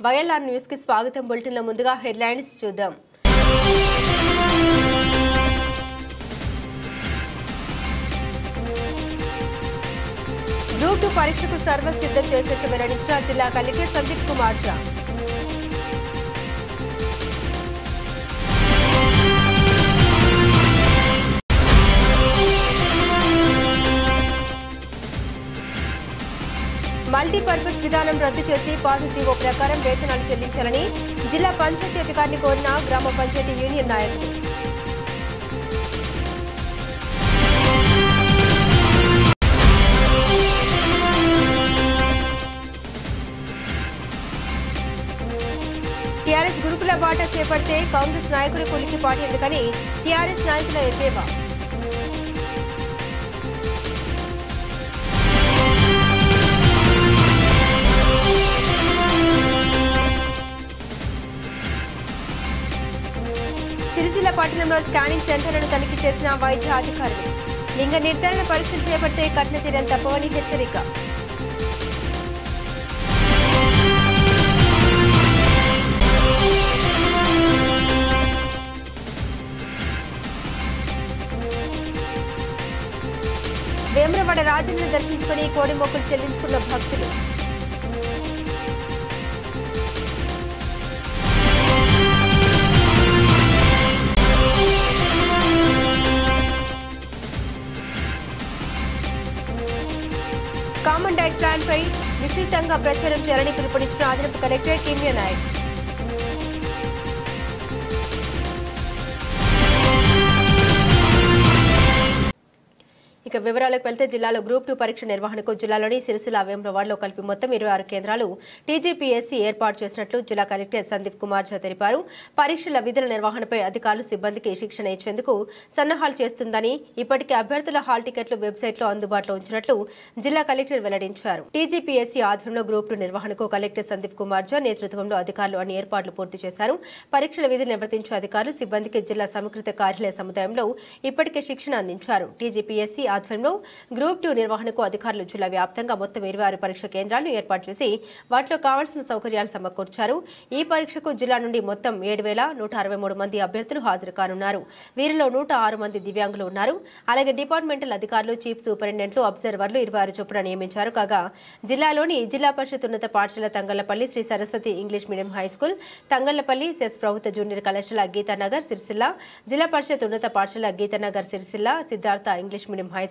YLR news కి స్వాగతం. Bulletin లో ముందుగా హెడ్లైన్స్ చూద్దాం. గ్రూప్ 2 పరీక్షకు సర్వర్ సిద్ధం చేసినట్లు వెల్లడించిన జిల్లా కలెక్టర్ సందీప్ కుమార్ ఝా. మల్టీపర్పస్ విధానం రద్దు చేసి పాత జీవో ప్రకారం వేతనాలు చెల్లించాలని జిల్లా పంచాయతీ అధికారిని కోరిన గ్రామ పంచాయతీ యూనియన్ నాయకులు. టీఆర్ఎస్ గురుకుల బాట చేపడితే కాంగ్రెస్ నాయకులు కులికిపాటి ఎందుకని టీఆర్ఎస్ నాయకుల ఎద్దేవా. సిరిసిల్ల పట్టణంలో స్కానింగ్ సెంటర్లను తనిఖీ చేసిన వైద్య అధికారులు. లింగ నిర్ధారణ పరీక్షలు చేపడితే కఠిన చర్యలు తప్పవని హెచ్చరిక. వేములవాడ రాజన్నను దర్శించుకుని కోడి మొక్కులు చెల్లించుకున్న భక్తులు. కామన్ డైట్ ప్లాన్ పై విస్తృతంగా ప్రచారం చేయాలని పిలుపునిచ్చిన అదనపు కలెక్టర్ కిమ్య నాయక్. ఇక వివరాలకు వెళ్తే జిల్లాలో గ్రూప్ 2 పరీక్ష నిర్వహణకు జిల్లాలోని సిరిసిల్ల వేములవాడలో కలిపి మొత్తం 26 కేంద్రాలు టీజీపీఎస్సీ ఏర్పాటు చేసినట్లు జిల్లా కలెక్టర్ సందీప్ కుమార్ ఝా తెలిపారు. పరీక్షల విధుల నిర్వహణపై అధికారులు సిబ్బందికి శిక్షణ ఇచ్చేందుకు సన్నాహాలు చేస్తుందని, ఇప్పటికే అభ్యర్థుల హాల్ టికెట్లు వెబ్సైట్లో అందుబాటులో ఉంచినట్లు జిల్లా కలెక్టర్ వెల్లడించారు. టీజీపీఎస్సీ ఆధ్వర్యంలో గ్రూప్ 2 నిర్వహణకు కలెక్టర్ సందీప్ కుమార్ ఝా నేతృత్వంలో అధికారులు అన్ని ఏర్పాట్లు పూర్తి చేశారు. పరీక్షల విధులు నిర్వర్తించే అధికారులు సిబ్బందికి జిల్లా సమీకృత కార్యాలయ సముదాయంలో ఇప్పటికే శిక్షణ అందించారు. టీజీపీఎస్సీ ఆధ్వర్యంలో గ్రూప్ 2 నిర్వహణకు అధికారులు జిల్లా వ్యాప్తంగా మొత్తం 26 పరీక్ష కేంద్రాలను ఏర్పాటు చేసి వాటిలో కావాల్సిన సౌకర్యాలు సమకూర్చారు. ఈ పరీక్షకు జిల్లా నుండి మొత్తం 7,163 మంది అభ్యర్థులు హాజరు కానున్నారు. వీరిలో 106 మంది దివ్యాంగులు ఉన్నారు. అలాగే డిపార్ట్మెంటల్ అధికారులు, చీఫ్ సూపరింటెండెంట్లు, అబ్జర్వర్లు 26 చొప్పున నియమించారు. కాగా జిల్లాలోని జిల్లా పరిషత్ ఉన్నత పాఠశాల Tangallapalli Sri Saraswati English medium high school, Tangallapalli సెస్ ప్రభుత్వ జూనియర్ కళాశాల గీతానగర్ సిరిసిల్ల, జిల్లా పరిషత్ ఉన్నత పాఠశాల Geetanagar Sircilla, Siddhartha English medium high school,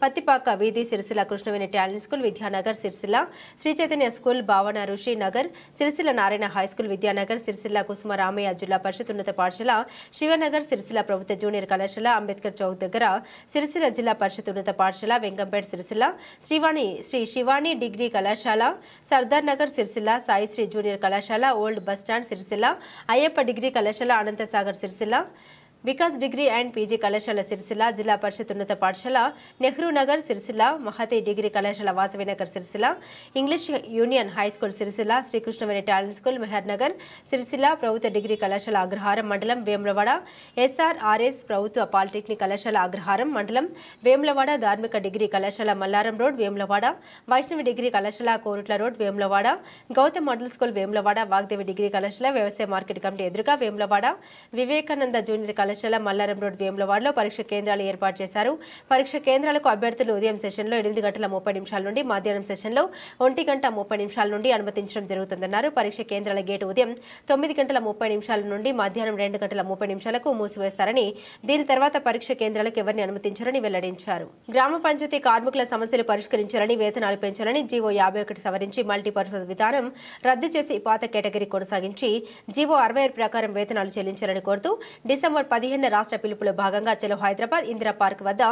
Pattipaka వీధి Sircilla Krishnaveni talent school Vidyanagar Sircilla, Sri Chaitanya school Bhavana Rishi Nagar Sircilla, Narayana high school Vidyanagar Sircilla, Kusuma Ramaiah Zilla Parishad ఉన్నత పాఠశాల శివనగర్ సిరిసిల్ల ప్రభుత్వ జూనియర్ కళాశాల అంబేద్కర్ చౌక్ దగ్గర సిరిసిల్ల, జిల్లా పరిషత్ ఉన్నత పాఠశాల వెంకంపేట సిరిసిల్ల, శ్రీ శివాని డిగ్రీ కళాశాల సర్దార్ నగర్ సిరిసిల్ల, సాయిశ్రీ జూనియర్ కళాశాల old bus stand Sircilla, Ayyappa degree కళాశాల Anantasagar Sircilla, Vikas degree and PG కళాశాల సిరిసిల్ల, జిల్లా పరిషత్ ఉన్నత పాఠశాల నెహ్రూ నగర్ సిరిసిల్ల, మహతి డిగ్రీ కళాశాల Vasavinagar Sircilla, English union high school Sircilla, Srikrishnaveni talent school Mehar Nagar Sircilla, ప్రభుత్వ డిగ్రీ కళాశాల అగ్రహారం మండలం వేములవాడ, ఎస్ఆర్ఆర్ఎస్ ప్రభుత్వ పాలిటెక్నిక్ కళాశాల అగ్రహారం మండలం వేములవాడ, ధార్మిక డిగ్రీ కళాశాల మల్లారం రోడ్ వేములవాడ, వైష్ణవి డిగ్రీ కళాశాల Korutla road Vemulawada, Gautam model school Vemulawada, Vagdevi degree కళాశాల వ్యవసాయ మార్కెట్ కమిటీ ఎదురుగా వేములవాడ, వివేకానంద జూనియర్ కళాశాల మల్లారం రోడ్ వేములవాడలో పరీక్ష కేంద్రాలు ఏర్పాటు చేశారు. పరీక్ష కేంద్రాలకు అభ్యర్థులు ఉదయం సెషన్లో 8:30 నుండి మధ్యాహ్నం సెషన్లో 1:30 నుండి అనుమతించడం జరుగుతుందన్నారు. పరీక్ష కేంద్రాల గేటు ఉదయం 9:30 నుండి మధ్యాహ్నం 2:30 మూసివేస్తారని, దీని తర్వాత పరీక్ష కేంద్రాలకు ఎవరిని అనుమతించారని వెల్లడించారు. గ్రామ పంచాయతీ కార్మికుల సమస్యలు పరిష్కరించాలని, వేతనాలు పెంచాలని జీవో 51 సవరించి మల్టీపర్పస్ విధానం రద్దు చేసి పాత కేటగిరీ కొనసాగించి జీవో 65 ప్రకారం వేతనాలు చెల్లించాలని కోరుతూ డిసెంబర్ 15 రాష్ట్ర పిలుపులో భాగంగా చలో హైదరాబాద్ ఇందిరా పార్క్ వద్ద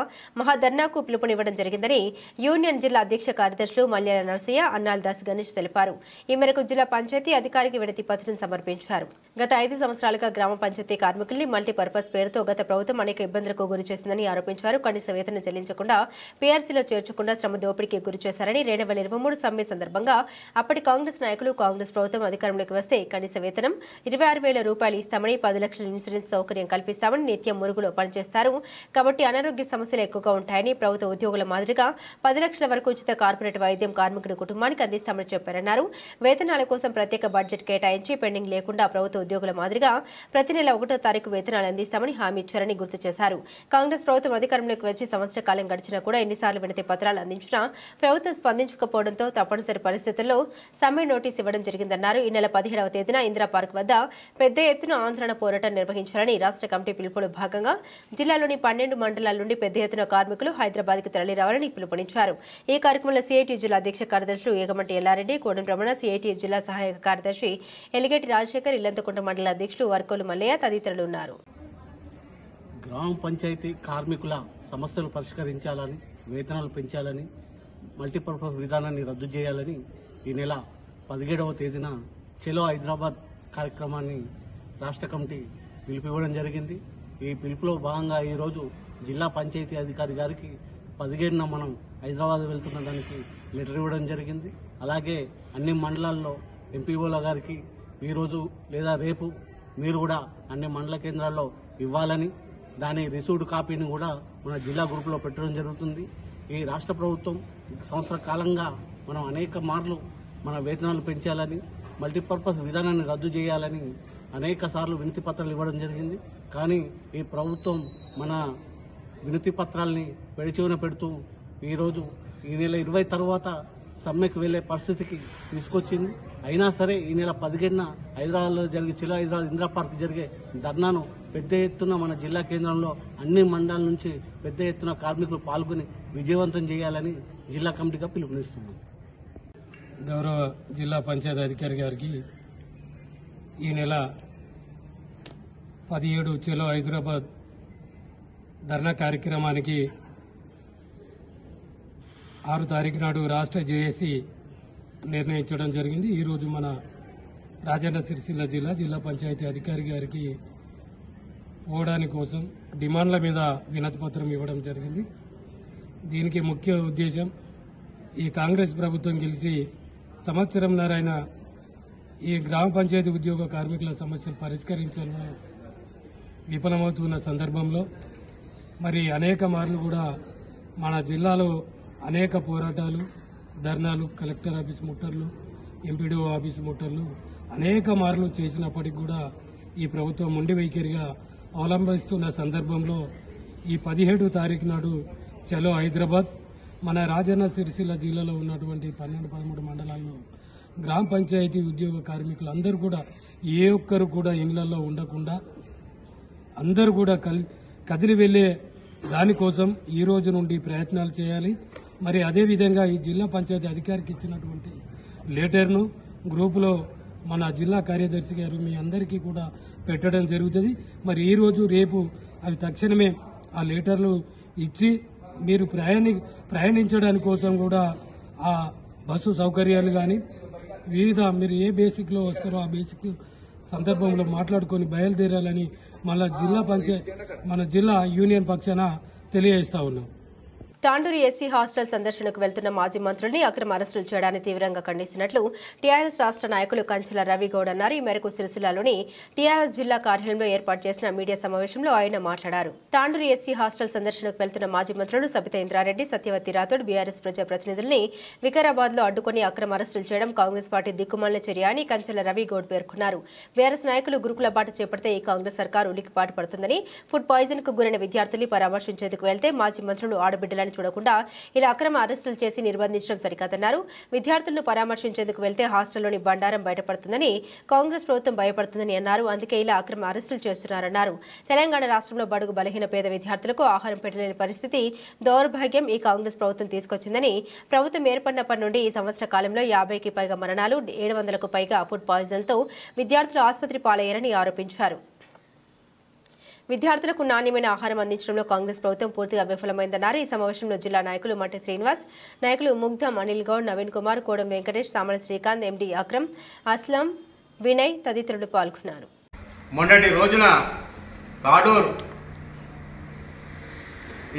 మహాధర్నాకు పిలుపునివ్వడం జరిగిందని యూనియన్ జిల్లా అధ్యక్ష కార్యదర్శులు మల్యాల నరసయ్య, అన్నాల్ దాస్ గణేష్ తెలిపారు. ఈ మేరకు జిల్లా పంచాయతీ అధికారికి వినతి పత్రం సమర్పించారు. గత 5 సంవత్సరాలుగా గ్రామ పంచాయతీ కార్మికుల్ని మల్టీపర్పస్ పేరుతో గత ప్రభుత్వం అనేక ఇబ్బందులకు గురి చేసిందని ఆరోపించారు. కనీస వేతనం చెల్లించకుండా, పీఆర్సీలో చేర్చకుండా శ్రమ దోపిడీకి గురి చేశారని, 2023 సమ్మె సందర్భంగా అప్పటి కాంగ్రెస్ నాయకులు కాంగ్రెస్ ప్రభుత్వం అధికారంలోకి వస్తే కనీస వేతనం 26,000 రూపాయలు ఇస్తామని, 10 లక్షల ఇన్సూరెన్స్ సౌకర్యం కల్పిస్తామని అందిస్తామని నిత్యం మురుగులో పనిచేస్తారు కాబట్టి అనారోగ్య సమస్యలు ఎక్కువగా ఉంటాయని ప్రభుత్వ ఉద్యోగుల మాదిరిగా 10 లక్షల వరకు ఉచిత కార్పొరేట్ వైద్యం కార్మికుడి కుటుంబానికి అందిస్తామని చెప్పారన్నారు. వేతనాల కోసం ప్రత్యేక బడ్జెట్ కేటాయించి పెండింగ్ లేకుండా ప్రభుత్వ ఉద్యోగుల మాదిరిగా ప్రతి నెల 1వ తారీఖు వేతనాలు అందిస్తామని హామీ ఇచ్చారని గుర్తు చేశారు. కాంగ్రెస్ ప్రభుత్వం అధికారంలోకి వచ్చి సంవత్సర కాలం గడిచినా కూడా ఎన్నిసార్లు వినతి పత్రాలు అందించినా ప్రభుత్వం స్పందించకపోవడంతో తప్పనిసరి పరిస్థితుల్లో సమ్మె నోటీస్ ఇవ్వడం జరిగిందన్నారు. ఈ నెల 17వ తేదీన ఇందిరా పార్క్ వద్ద పెద్ద ఎత్తున ఆందోళన పోరాటం నిర్వహించాలని రాష్ట్ర కమిటీ పిలుపులో భాగంగా జిల్లాలోని 12 మండలాల నుండి పెద్ద ఎత్తున కార్మికులు హైదరాబాద్కు తరలి రావాలని పిలుపునిచ్చారు. ఈ కార్యక్రమంలో సిఐటి జిల్లా అధ్యక్ష కార్యదర్శులు ఏగమంటి ఎల్లారెడ్డి, కోడం రమణ, సిఐటి జిల్లా సహాయక కార్యదర్శి ఎలిగేటి రాజశేఖర్, ఇల్లంతకుంట మండల అధ్యక్షులు వర్కోలు మల్లయ్య తదితరులు ఉన్నారు. గ్రామ పంచాయతీ కార్మికుల సమస్యలు పరిష్కరించాలని, వేతనాలు పెంచాలని, మల్టీపర్పస్ విధానాన్ని రద్దు చేయాలని ఈ నెల 17వ తేదీన చలో హైదరాబాద్ కార్యక్రమాన్ని రాష్ట్ర కమిటీ పిలుపివ్వడం జరిగింది. ఈ పిలుపులో భాగంగా ఈరోజు జిల్లా పంచాయతీ అధికారి గారికి 17న మనం హైదరాబాద్ వెళ్తున్న దానికి లెటర్ ఇవ్వడం జరిగింది. అలాగే అన్ని మండలాల్లో ఎంపీఓల గారికి ఈరోజు లేదా రేపు మీరు కూడా అన్ని మండల కేంద్రాల్లో ఇవ్వాలని, దాని రిసీవ్డ్ కాపీని కూడా మన జిల్లా గ్రూపులో పెట్టడం జరుగుతుంది. ఈ రాష్ట్ర ప్రభుత్వం సంవత్సర కాలంగా మనం అనేక మార్లు మన వేతనాలు పెంచాలని, మల్టీపర్పస్ విధానాన్ని రద్దు చేయాలని అనేక సార్లు వినతి పత్రాలు ఇవ్వడం జరిగింది. కానీ ఈ ప్రభుత్వం మన వినతి పత్రాలని పెడిచెవిన పెడుతూ ఈరోజు ఈ నెల 20 తర్వాత సమ్మెకు వెళ్లే పరిస్థితికి తీసుకొచ్చింది. అయినా సరే ఈ నెల 17న హైదరాబాద్లో జరిగే చలో హైదరాబాద్ ఇందిరా పార్క్ జరిగే ధర్నాను పెద్ద ఎత్తున మన జిల్లా కేంద్రంలో అన్ని మండలాల నుంచి పెద్ద ఎత్తున కార్మికులు పాల్గొని విజయవంతం చేయాలని జిల్లా కమిటీగా పిలుపునిస్తున్నాం. గౌరవ జిల్లా పంచాయతీ అధికారి గారికి ఈ నెల 17 చలో హైదరాబాద్ ధర్నా కార్యక్రమానికి 6 తారీఖు నాడు రాష్ట్ర జేఏసీ నిర్ణయించడం జరిగింది. ఈరోజు మన రాజన్న సిరిసిల్ల జిల్లా పంచాయతీ అధికారి గారికి పోవడానికి కోసం డిమాండ్ల మీద వినతి పత్రం ఇవ్వడం జరిగింది. దీనికి ముఖ్య ఉద్దేశం ఈ కాంగ్రెస్ ప్రభుత్వం గెలిచి సంవత్సరంన్నరైన ఈ గ్రామ పంచాయతీ ఉద్యోగ కార్మికుల సమస్యలు పరిష్కరించడంలో విఫలమవుతున్న సందర్భంలో మరి అనేక మార్లు కూడా మన జిల్లాలో అనేక పోరాటాలు, ధర్నాలు, కలెక్టర్ ఆఫీస్ ముట్టర్లు, ఎంపీడీఓ ఆఫీస్ ముట్టర్లు అనేక మార్లు చేసినప్పటికీ కూడా ఈ ప్రభుత్వం మొండి వైఖరిగా అవలంబిస్తున్న సందర్భంలో ఈ 17 తారీఖు నాడు చలో హైదరాబాద్ మన రాజన్న సిరిసిల్ల జిల్లాలో ఉన్నటువంటి 12-13 మండలాల్లో గ్రామ పంచాయతీ ఉద్యోగ కార్మికులు అందరూ కూడా ఏ ఒక్కరు కూడా ఇళ్లలో ఉండకుండా అందరూ కూడా కదిలి వెళ్లే దానికోసం ఈ రోజు నుండి ప్రయత్నాలు చేయాలి. మరి అదేవిధంగా ఈ జిల్లా పంచాయతీ అధికారికి ఇచ్చినటువంటి లెటర్ను గ్రూపులో మన జిల్లా కార్యదర్శి గారు మీ అందరికీ కూడా పెట్టడం జరుగుతుంది. మరి ఈ రోజు రేపు అవి తక్షణమే ఆ లెటర్లు ఇచ్చి మీరు ప్రయాణించడానికి కోసం కూడా ఆ బస్సు సౌకర్యాలు కానీ వివిధ మీరు ఏ బేసిక్ లో వస్తారో ఆ బేసిక్ సందర్భంలో మాట్లాడుకొని బయలుదేరాలని మన జిల్లా యూనియన్ పక్షాన తెలియజేస్తా ఉన్నాం. తాండూరు ఎస్సీ హాస్టల్ సందర్శనకు వెళ్తున్న మాజీ మంత్రుల్ని అక్రమ అరెస్టులు చేయడాన్ని తీవ్రంగా ఖండిస్తున్నట్లు టీఆర్ఎస్ రాష్ట్ర నాయకులు కంచెల రవిగౌడ్ అన్నారు. ఈ మేరకు సిరిసిల్లాలోని టీఆర్ఎస్ జిల్లా కార్యాలయంలో ఏర్పాటు చేసిన మీడియా సమావేశంలో ఆయన మాట్లాడారు. తాండూరు ఎస్సీ హాస్టల్ సందర్శనకు వెళ్తున్న మాజీ మంత్రులు సబితా ఇంద్రారెడ్డి, సత్యవతి రాథోడ్ బీఆర్ఎస్ ప్రజాప్రతినిధుల్ని వికారాబాద్ లో అడ్డుకుని అక్రమ అరెస్టులు చేయడం కాంగ్రెస్ పార్టీ దిక్కుమాలిన చర్య అని కంచెల రవిగౌడ్ పేర్కొన్నారు. బీఆర్ఎస్ నాయకులు గురుకుల బాట చేపడితే ఈ కాంగ్రెస్ సర్కారు ఉలికిపాటు పడుతుందని, ఫుడ్ పాయిజన్ కు గురైన విద్యార్థుల్ని పరామర్శించేందుకు వెళ్తే మాజీ మంత్రులు ఆడబిడ్డలను చూడకుండా ఇలా అక్రమ అరెస్టులు చేసి నిర్బంధించడం సరికాదన్నారు. విద్యార్థులను పరామర్శించేందుకు వెళ్తే హాస్టల్లోని బండారం బయటపడుతుందని కాంగ్రెస్ ప్రభుత్వం భయపడుతుందని అన్నారు. అందుకే ఇలా అక్రమ అరెస్టులు చేస్తున్నారన్నారు. తెలంగాణ రాష్ట్రంలో బడుగు బలహీన పేద విద్యార్థులకు ఆహారం పెట్టలేని పరిస్థితి దౌర్భాగ్యం ఈ కాంగ్రెస్ ప్రభుత్వం తీసుకొచ్చిందని, ప్రభుత్వం ఏర్పడినప్పటి నుండి ఈ సంవత్సర కాలంలో 50కి పైగా మరణాలు, 700కు పైగా ఫుడ్ పాయిజన్తో విద్యార్థులు ఆసుపత్రి పాలయ్యారని ఆరోపించారు. విద్యార్థులకు నాణ్యమైన ఆహారం అందించడంలో కాంగ్రెస్ ప్రభుత్వం పూర్తిగా విఫలమైందన్నారు. ఈ సమావేశంలో జిల్లా నాయకులు మట్టి శ్రీనివాస్, నాయకులు ముగ్ధం అనిల్ గౌడ్, నవీన్ కుమార్, కోడం వెంకటేష్, సామల శ్రీకాంత్, ఎండి అక్రమ్, అస్లం, వినయ్ తదితరులు పాల్గొన్నారు. మొన్నటి రోజున తాడూరు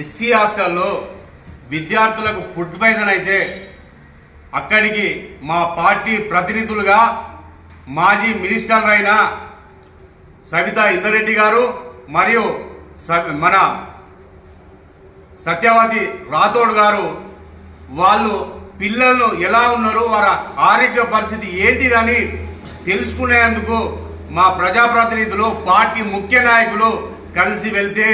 ఎస్సీ హాస్టల్లో విద్యార్థులకు ఫుడ్ పాయిజన్ అయితే అక్కడికి మా పార్టీ ప్రతినిధులుగా మాజీ మినిస్టర్ అయిన సబితా ఇంద్రారెడ్డి గారు మరియు మన సత్యవతి రాథోడ్ గారు వాళ్ళు పిల్లలు ఎలా ఉన్నారు, వారి ఆరోగ్య పరిస్థితి ఏంటిదని తెలుసుకునేందుకు మా ప్రజాప్రతినిధులు పార్టీ ముఖ్య నాయకులు కలిసి వెళ్తే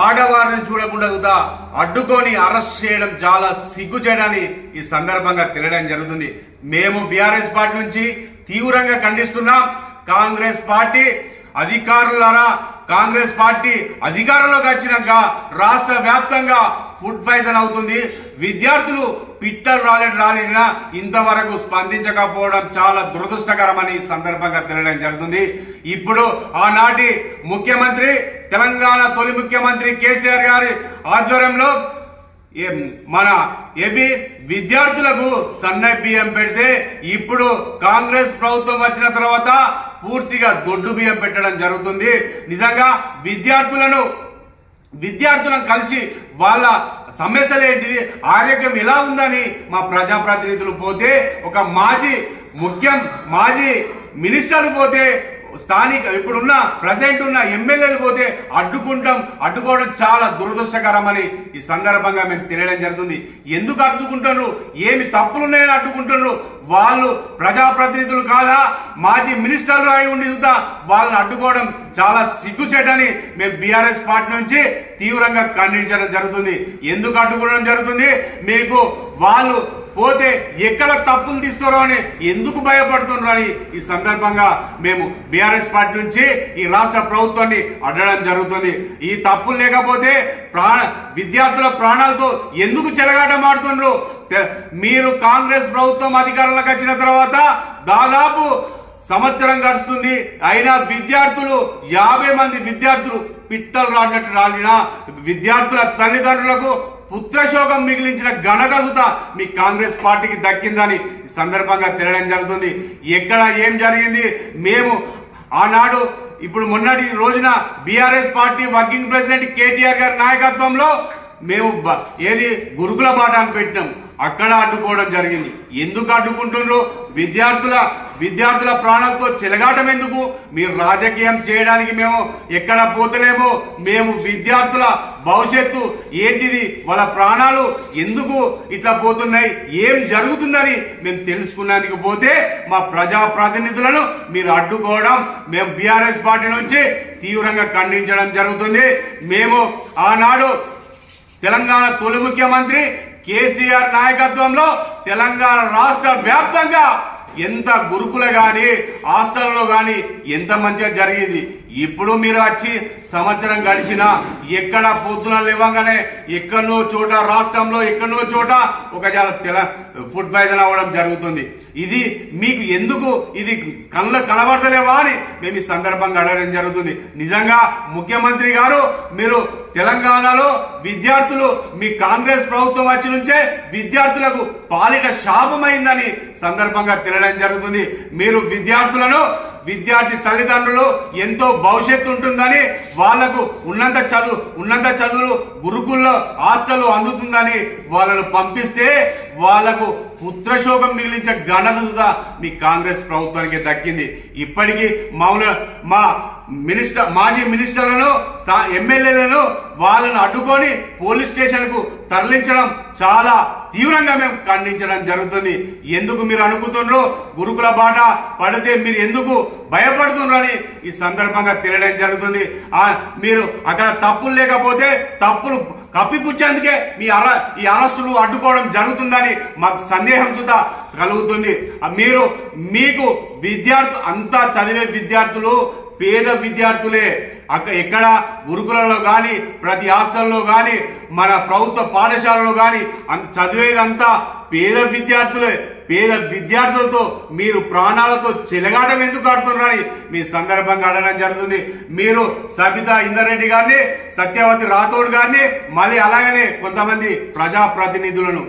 ఆడవారిని చూడకుండా అడ్డుకొని అరెస్ట్ చేయడం చాలా సిగ్గుచేయడాన్ని ఈ సందర్భంగా తెలియడం జరుగుతుంది. మేము బీఆర్ఎస్ పార్టీ నుంచి తీవ్రంగా ఖండిస్తున్నాం. కాంగ్రెస్ పార్టీ అధికారులారా, కాంగ్రెస్ పార్టీ అధికారంలోకి వచ్చినాక రాష్ట్ర వ్యాప్తంగా ఫుడ్ పాయిజన్ అవుతుంది. విద్యార్థులు పిట్టలు రాలినా ఇంతవరకు స్పందించకపోవడం చాలా దురదృష్టకరమని ఈ సందర్భంగా తెలియడం జరుగుతుంది. ఇప్పుడు ఆనాటి ముఖ్యమంత్రి, తెలంగాణ తొలి ముఖ్యమంత్రి కేసీఆర్ గారి ఆధ్వర్యంలో మన ఏపీ విద్యార్థులకు సన్న బియ్యం పెడితే ఇప్పుడు కాంగ్రెస్ ప్రభుత్వం వచ్చిన తర్వాత పూర్తిగా దొడ్డు బియ్యం పెట్టడం జరుగుతుంది. నిజంగా విద్యార్థులను కలిసి వాళ్ళ సమస్యలు ఏంటిది, ఆరోగ్యం ఎలా ఉందని మా ప్రజాప్రతినిధులు పోతే, ఒక మాజీ మినిస్టర్ పోతే, స్థానిక ఇప్పుడున్న ప్రజెంట్ ఉన్న ఎమ్మెల్యేలు పోతే అడ్డుకోవడం చాలా దురదృష్టకరమని ఈ సందర్భంగా మేము తెలియడం జరుగుతుంది. ఎందుకు అడ్డుకుంటున్నారు, ఏమి తప్పులున్నాయని అడ్డుకుంటున్నారు? వాళ్ళు ప్రజాప్రతినిధులు కాదా, మాజీ మినిస్టర్లు అయి ఉండి వాళ్ళని అడ్డుకోవడం చాలా సిగ్గుచేటని మేము బీఆర్ఎస్ పార్టీ నుంచి తీవ్రంగా ఖండించడం జరుగుతుంది. ఎందుకు అడ్డుకోవడం జరుగుతుంది? మీకు వాళ్ళు పోతే ఎక్కడ తప్పులు తీస్తారో అని ఎందుకు భయపడుతున్నారు అని ఈ సందర్భంగా మేము బీఆర్ఎస్ పార్టీ నుంచి ఈ రాష్ట్ర ప్రభుత్వాన్ని అడగడం జరుగుతుంది. ఈ తప్పులు లేకపోతే విద్యార్థుల ప్రాణాలతో ఎందుకు చెలగాటమాడుతున్నారు? మీరు కాంగ్రెస్ ప్రభుత్వం అధికారంలోకి వచ్చిన తర్వాత దాదాపు సంవత్సరం గడుస్తుంది, అయినా విద్యార్థులు 50 మంది విద్యార్థులు పిట్టలు రాలిన విద్యార్థుల తల్లిదండ్రులకు పుత్రశోకం మిగిలించిన ఘనత మీ కాంగ్రెస్ పార్టీకి దక్కిందని ఈ సందర్భంగా తెలియడం జరుగుతుంది. ఎక్కడ ఏం జరిగింది? మేము ఆనాడు ఇప్పుడు మొన్నటి రోజున BRS party working president KTR గారి నాయకత్వంలో మేము గురుకుల పాఠాన్ని పెట్టినాం. అక్కడ అడ్డుకోవడం జరిగింది. ఎందుకు అడ్డుకుంటున్నారు? విద్యార్థుల ప్రాణాలతో చెలగాటం ఎందుకు? మీరు రాజకీయం చేయడానికి మేము ఎక్కడ పోతలేమో. మేము విద్యార్థుల భవిష్యత్తు ఏంటిది, వాళ్ళ ప్రాణాలు ఎందుకు ఇట్లా పోతున్నాయి, ఏం జరుగుతుందని మేము తెలుసుకున్నందుకు పోతే మా ప్రజాప్రతినిధులను మీరు అడ్డుకోవడం మేము బీఆర్ఎస్ పార్టీ నుంచి తీవ్రంగా ఖండించడం జరుగుతుంది. మేము ఆనాడు తెలంగాణ తొలి ముఖ్యమంత్రి కేసీఆర్ నాయకత్వంలో తెలంగాణ రాష్ట్ర వ్యాప్తంగా ఎంత గురుకుల గాని హాస్టల్లో గాని ఎంత మంచిగా జరిగింది. ఇప్పుడు మీరు వచ్చి సంవత్సరం గడిచినా ఎక్కడ పొద్దున లేవగానే ఎక్కడో చోట రాష్ట్రంలో ఎక్కడో చోట ఒక ఫుడ్ పాయిజన్ అవ్వడం జరుగుతుంది. ఇది మీకు ఎందుకు ఇది కనబడతలేవా అని మేము ఈ సందర్భంగా అడగడం జరుగుతుంది. నిజంగా ముఖ్యమంత్రి గారు, మీరు తెలంగాణలో విద్యార్థులు మీ కాంగ్రెస్ ప్రభుత్వం వచ్చి నుంచే విద్యార్థులకు పాలిట శాపమైందని సందర్భంగా తెలియడం జరుగుతుంది. మీరు విద్యార్థి తల్లిదండ్రులు ఎంతో భవిష్యత్తు ఉంటుందని, వాళ్లకు ఉన్నంత చదువులు గురుకుల్లో హాస్టల్ అందుతుందని వాళ్ళను పంపిస్తే వాళ్లకు పుత్రశోకం మిగిలించే ఘనత మీ కాంగ్రెస్ ప్రభుత్వానికి దక్కింది. ఇప్పటికీ మా మాజీ మినిస్టర్లను ఎమ్మెల్యేలను వాళ్ళను అడ్డుకొని పోలీస్ స్టేషన్ కు తరలించడం చాలా తీవ్రంగా మేము ఖండించడం జరుగుతుంది. ఎందుకు మీరు అనుకుంటున్నారు గురుకుల బాట పడితే మీరు ఎందుకు భయపడుతున్నారు అని ఈ సందర్భంగా తెలియడం జరుగుతుంది. మీరు అక్కడ తప్పులు లేకపోతే తప్పులు కప్పిపుచ్చేందుకే ఈ అరెస్టులు అడ్డుకోవడం జరుగుతుందని మాకు సందేహం సుధా కలుగుతుంది. మీకు అంతా చదివే విద్యార్థులు పేద విద్యార్థులే. ఎక్కడ గురుకులలో గాని ప్రతి హాస్టల్లో గాని మన ప్రభుత్వ పాఠశాలలో గాని చదివేదంతా పేద విద్యార్థులే. పేద విద్యార్థులతో మీరు ప్రాణాలతో చెలగాటం ఎందుకు ఆడుతున్నారని మీ సందర్భంగా అడగడం జరుగుతుంది. మీరు సబితా ఇందర్ రెడ్డి గారిని, సత్యవతి రాథోడ్ గారిని, మళ్ళీ అలాగనే కొంతమంది ప్రజాప్రతినిధులను,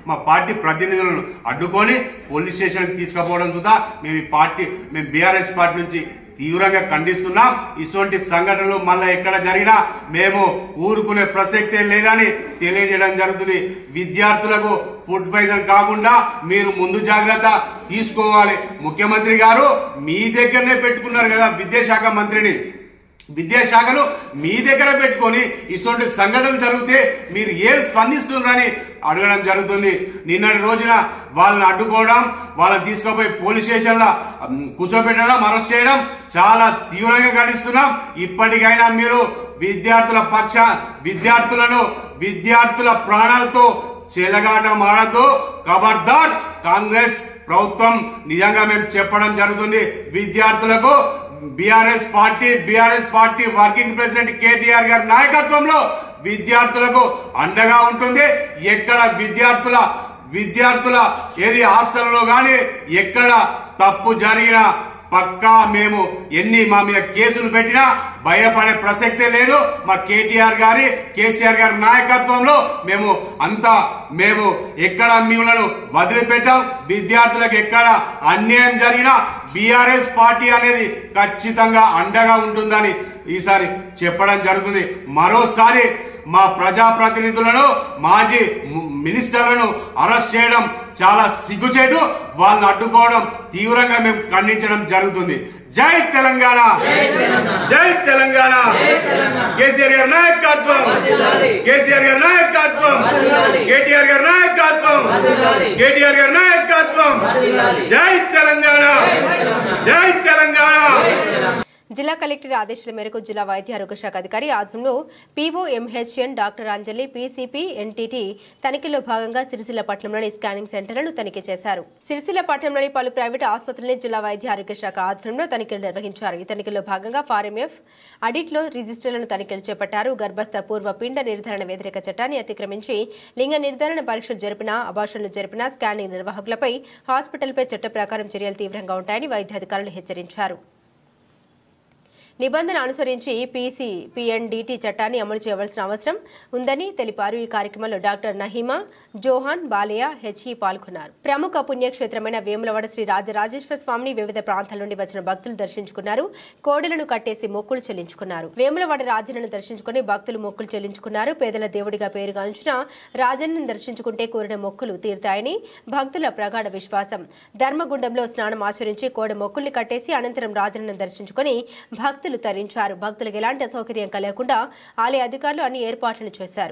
మా పార్టీ ప్రతినిధులను అడ్డుకొని పోలీస్ స్టేషన్కి తీసుకుపోవడం కూడా మేము బీఆర్ఎస్ పార్టీ నుంచి తీవ్రంగా ఖండిస్తున్నాం. ఇటువంటి సంఘటనలు మళ్ళీ ఎక్కడ జరిగినా మేము ఊరుకునే ప్రసక్తే లేదని తెలియజేయడం జరుగుతుంది. విద్యార్థులకు ఫుడ్ పాయిజన్ కాకుండా మీరు ముందు జాగ్రత్త తీసుకోవాలి. ముఖ్యమంత్రి గారు మీ దగ్గరనే పెట్టుకున్నారు కదా విద్యాశాఖ మంత్రిని. విద్యాశాఖను మీ దగ్గర పెట్టుకొని ఇటువంటి సంఘటనలు జరిగితే మీరు ఏం స్పందిస్తున్నారని అడగడం జరుగుతుంది. నిన్నటి రోజున వాళ్ళని అడ్డుకోవడం, వాళ్ళని తీసుకుపోయి పోలీస్ స్టేషన్లో కూర్చోబెట్టడం, అరెస్ట్ చేయడం చాలా తీవ్రంగా ఖండిస్తున్నాం. ఇప్పటికైనా మీరు విద్యార్థుల ప్రాణాలతో చెలగాటం ఆడద్దు. ఖబర్దార్ కాంగ్రెస్ ప్రభుత్వం నిజంగా మేము చెప్పడం జరుగుతుంది. విద్యార్థులకు BRS party working president KTR గారి నాయకత్వంలో విద్యార్థులకు అండగా ఉంటుంది. ఎక్కడ విద్యార్థుల ఏది హాస్టల్లో గాని ఎక్కడ తప్పు జరిగినా పక్కా మేము మా మీద కేసులు పెట్టినా భయపడే ప్రసక్తే లేదు. మా కేసీఆర్ గారి నాయకత్వంలో మేము ఎక్కడ మిమ్మల్ని వదిలిపెట్టాం. విద్యార్థులకు ఎక్కడ అన్యాయం జరిగినా బీఆర్ఎస్ పార్టీ అనేది ఖచ్చితంగా అండగా ఉంటుందని ఈసారి చెప్పడం జరుగుతుంది. మరోసారి మా ప్రజాప్రతినిధులను, మాజీ మినిస్టర్లను అరెస్ట్ చేయడం చాలా సిగ్గుచేటు. వాళ్ళని అడ్డుకోవడం తీవ్రంగా మేము ఖండించడం జరుగుతుంది. జై తెలంగాణ, జై తెలంగాణ. కేసీఆర్ గారి నాయకత్వం, కేటీఆర్ గారి నాయకత్వం. జై తెలంగాణ, జై తెలంగాణ. జిల్లా కలెక్టర్ ఆదేశాల మేరకు జిల్లా వైద్య ఆరోగ్య శాఖ అధికారి ఆధ్వర్యంలో పీఓఎంహెచ్ఎన్ డాక్టర్ అంజలి పీసీపీ ఎన్టీటీ తనిఖీలో భాగంగా సిరిసిల్ల పట్టణంలోని స్కానింగ్ సెంటర్లను తనిఖీ చేశారు. సిరిసిల్ల పట్టణంలోని పలు ప్రైవేటు ఆసుపత్రులని జిల్లా వైద్య ఆరోగ్య శాఖ ఆధ్వర్యంలో తనిఖీలు నిర్వహించారు. ఈ తనిఖీలో భాగంగా ఫారెంఎఫ్ ఆడిట్లో రిజిస్టర్లను తనిఖీలు చేపట్టారు. గర్భస్థ పూర్వ పిండ నిర్ధారణ వ్యతిరేక చట్టాన్ని అతిక్రమించి లింగ నిర్ధారణ పరీక్షలు జరిపిన, అబార్షన్లు జరిపిన స్కానింగ్ నిర్వాహకులపై హాస్పిటల్పై చట్ట ప్రకారం చర్యలు తీవ్రంగా ఉంటాయని వైద్యాధికారులు హెచ్చరించారు. నిబంధన అనుసరించి పీఎన్డీటీ చట్టాన్ని అమలు చేయవలసిన అవసరం ఉందని తెలిపారు. ఈ కార్యక్రమంలో డాక్టర్ నహీమా, జోహాన్, బాలయ్య, హెచ్ఈ పాల్గొన్నారు. ప్రముఖ పుణ్యక్షేత్రమైన వేములవాడ శ్రీ రాజరాజేశ్వర స్వామిని వివిధ ప్రాంతాల నుండి వచ్చిన భక్తులు దర్శించుకున్నారు. కోడెలను కట్టేసి మొక్కులు చెల్లించుకున్నారు. వేములవాడ రాజన్నను దర్శించుకుని భక్తులు మొక్కులు చెల్లించుకున్నారు. పేదల దేవుడిగా పేరుగాంచిన రాజన్నను దర్శించుకుంటే కోరిన మొక్కులు తీరుతాయని భక్తుల ప్రగాఢ విశ్వాసం. ధర్మగుండంలో స్నానం ఆచరించి కోడె మొక్కుల్ని కట్టేసి అనంతరం రాజన్నను దర్శించుకుని భక్తులు తరించారు. భక్తులకు ఎలాంటి అసౌకర్యం కలగకుండా ఆలయ అధికారులు అన్ని ఏర్పాట్లను చేశారు.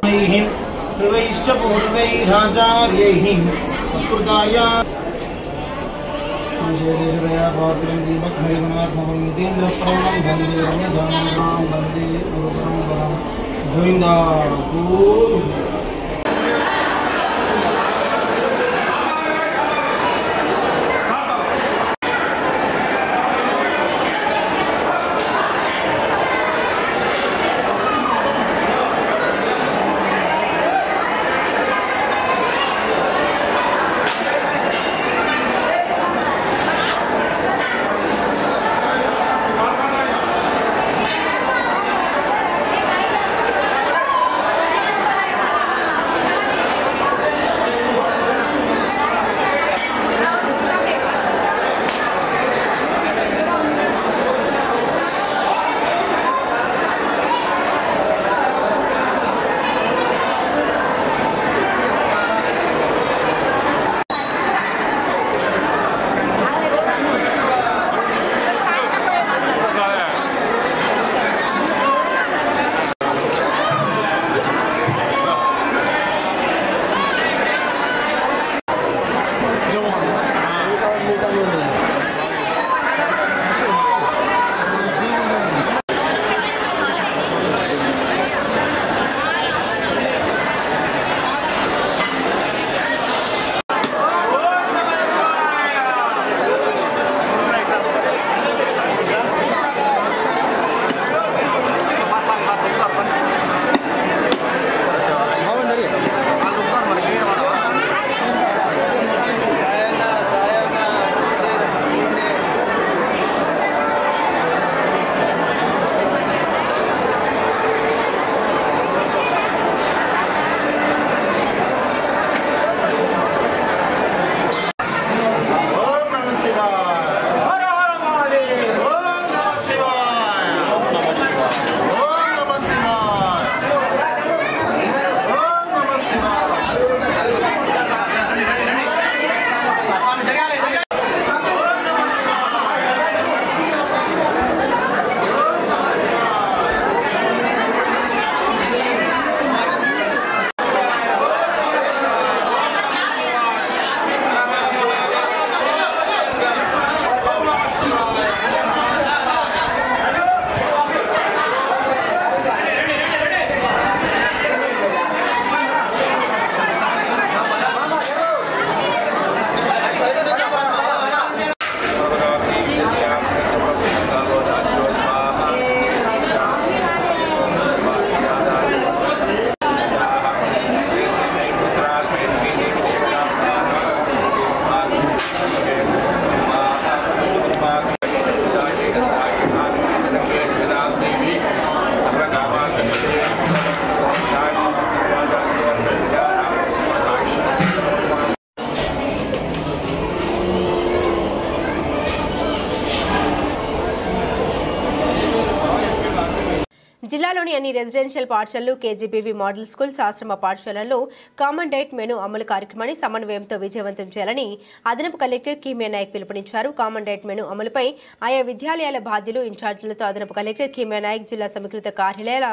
జిల్లాలోని అన్ని రెసిడెన్షియల్ పాఠశాలలు, కేజీబీవీ మోడల్ స్కూల్స్, ఆశ్రమ పాఠశాలల్లో కామన్ డైట్ మెనూ అమలు కార్యక్రమాన్ని సమన్వయంతో విజయవంతం చేయాలని అదనపు కలెక్టర్ కీమియా నాయక్ పిలుపునిచ్చారు. కామన్ డైట్ మెనూ అమలుపై ఆయా విద్యాలయాల బాధ్యులు, ఇన్ఛార్జీలతో అదనపు కలెక్టర్ కీమియా నాయక్ జిల్లా సమీకృత కార్యాలయాల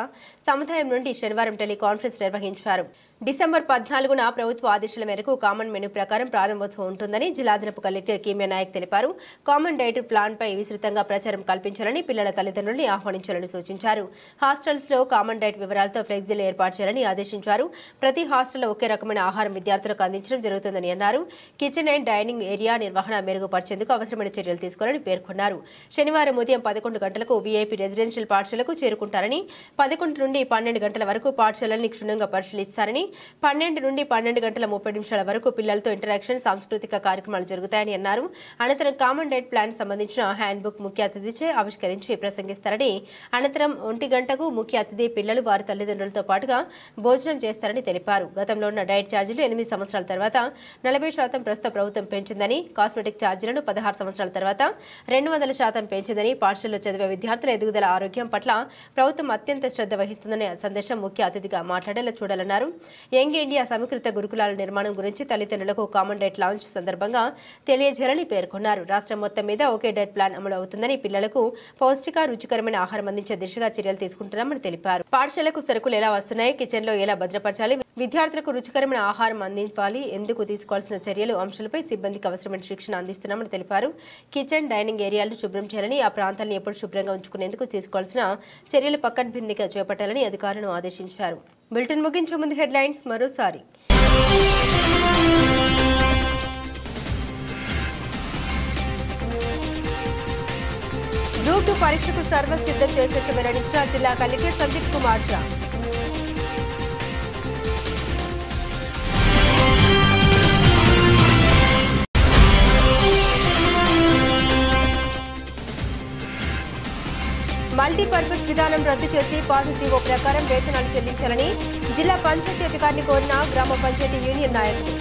సముదాయం నుండి శనివారం టెలికాన్ఫరెన్స్ నిర్వహించారు. డిసెంబర్ 14న ప్రభుత్వ ఆదేశాల మేరకు కామన్ మెనూ ప్రకారం ప్రారంభోత్సవం ఉంటుందని జిల్లా అదనపు కలెక్టర్ కీమియా నాయక్ తెలిపారు. కామన్ డైట్ ప్లాన్పై విస్తృతంగా ప్రచారం కల్పించాలని, పిల్లల తల్లిదండ్రుల్ని ఆహ్వానించాలని సూచించారు. హాస్టల్స్ లో కామన్ డైట్ వివరాలతో ఫ్లెక్సీలు ఏర్పాటు చేయాలని ఆదేశించారు. ప్రతి హాస్టల్లో ఒకే రకమైన ఆహారం విద్యార్థులకు అందించడం జరుగుతుందని అన్నారు. కిచెన్ అండ్ డైనింగ్ ఏరియా నిర్వహణ మెరుగుపరిచేందుకు అవసరమైన చర్యలు తీసుకోవాలని పేర్కొన్నారు. శనివారం ఉదయం 11 గంటలకు వీఐపీ రెసిడెన్షియల్ పాఠశాలకు చేరుకుంటారని, 11 నుండి 12 గంటల వరకు పాఠశాలల్ని క్షుణ్ణంగా పరిశీలిస్తారని, 12 నుండి 12 గంటల 30 నిమిషాల వరకు పిల్లలతో ఇంటరాక్షన్, సాంస్కృతిక కార్యక్రమాలు జరుగుతాయని అన్నారు. అనంతరం కామన్ డైట్ ప్లాన్ సంబంధించిన హ్యాండ్ బుక్ ముఖ్య అతిథిచే ఆవిష్కరించి ప్రసంగిస్తారని, అనంతరం 1 గంటకు ముఖ్య అతిథి పిల్లలు వారి తల్లిదండ్రులతో పాటుగా భోజనం చేస్తారని తెలిపారు. గతంలో ఉన్న డైట్ ఛార్జీలు 8 సంవత్సరాల తర్వాత 40% ప్రస్తుత ప్రభుత్వం పెంచిందని, కాస్మెటిక్ ఛార్జీలను 16 సంవత్సరాల తర్వాత 200% పెంచిందని, పాఠశాలలో చదివే విద్యార్థుల ఎదుగుదల, ఆరోగ్యం పట్ల ప్రభుత్వం అత్యంత శ్రద్ధ వహిస్తుందనే సందేశం ముఖ్య అతిథిగా మాట్లాడేలా చూడాలన్నారు. యంగ్ ఇండియా సమీకృత గురుకులాల నిర్మాణం గురించి తల్లిదండ్రులకు కామన్ డైట్ లాంచ్ సందర్భంగా తెలియజేయాలని పేర్కొన్నారు. రాష్ట్రం మొత్తం మీద ఒకే డైట్ ప్లాన్ అమలు అవుతుందని, పిల్లలకు పౌష్టిక, రుచికరమైన ఆహారం అందించే దిశగా చర్యలు తీసుకుంటున్నామని తెలిపారు. పాఠశాలకు సరుకులు ఎలా వస్తున్నాయి, కిచెన్ లో ఎలా భద్రపరచాలి, విద్యార్థులకు రుచికరమైన ఆహారం అందించాలి, ఎందుకు తీసుకోవాల్సిన చర్యలు అంశాలపై సిబ్బందికి అవసరమైన శిక్షణ అందిస్తున్నామని తెలిపారు. కిచెన్, డైనింగ్ ఏరియాలను శుభ్రం చేయాలని, ఆ ప్రాంతాలను ఎప్పుడు శుభ్రంగా ఉంచుకునేందుకు తీసుకోవాల్సిన చర్యలు పకడ్బందీగా చేపట్టాలని అధికారులను ఆదేశించారు. బులెటిన్ ముగించే ముందు హెడ్లైన్స్ మరోసారి. గ్రూప్ 2 పరీక్షకు సర్వం సిద్ధం చేసినట్లు వెల్లడించిన జిల్లా కలెక్టర్ సందీప్ కుమార్ ఝా. మల్టీపర్పస్ విధానం రద్దు చేసి పాత జీవో ప్రకారం వేతనాలు చెల్లించాలని జిల్లా పంచాయతీ అధికారిని కోరిన గ్రామ పంచాయతీ యూనియన్ నాయకులు.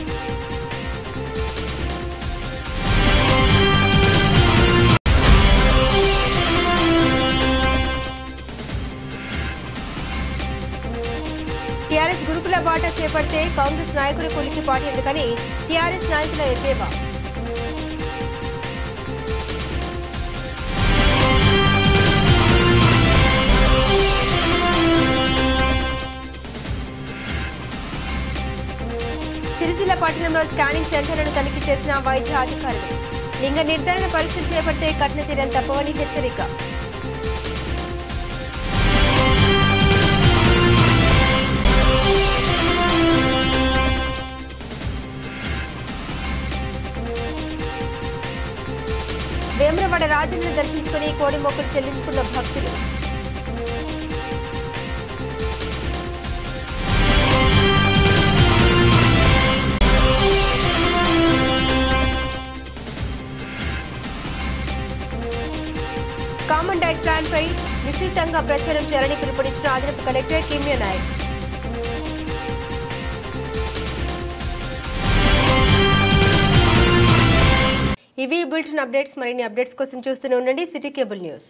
టీఆర్ఎస్ గురుకుల బాట చేపడితే కాంగ్రెస్ నాయకులు కొలికిపాటి ఎందుకని టీఆర్ఎస్ నాయకుల ఎద్దేవా. సిరిసిల్ల పట్టణంలో స్కానింగ్ సెంటర్లను తనిఖీ చేసిన వైద్య అధికారులు. లింగ నిర్ధారణ పరీక్షలు చేపడితే కఠిన చర్యలు తప్పవని హెచ్చరిక. వేములవాడ రాజన్నను దర్శించుకుని కోడి మొక్కులు చెల్లించుకున్న భక్తులు. కామన్ డైట్ ప్లాన్ పై విస్తృతంగా ప్రచారం చేయాలని పిలుపునిచ్చిన అదనపు కలెక్టర్ కీమియా నాయక్. ఇవి బులెటిన్ అప్డేట్స్. మరిన్ని అప్డేట్స్ కోసం చూస్తూనే ఉండండి సిటీ కేబుల్ న్యూస్.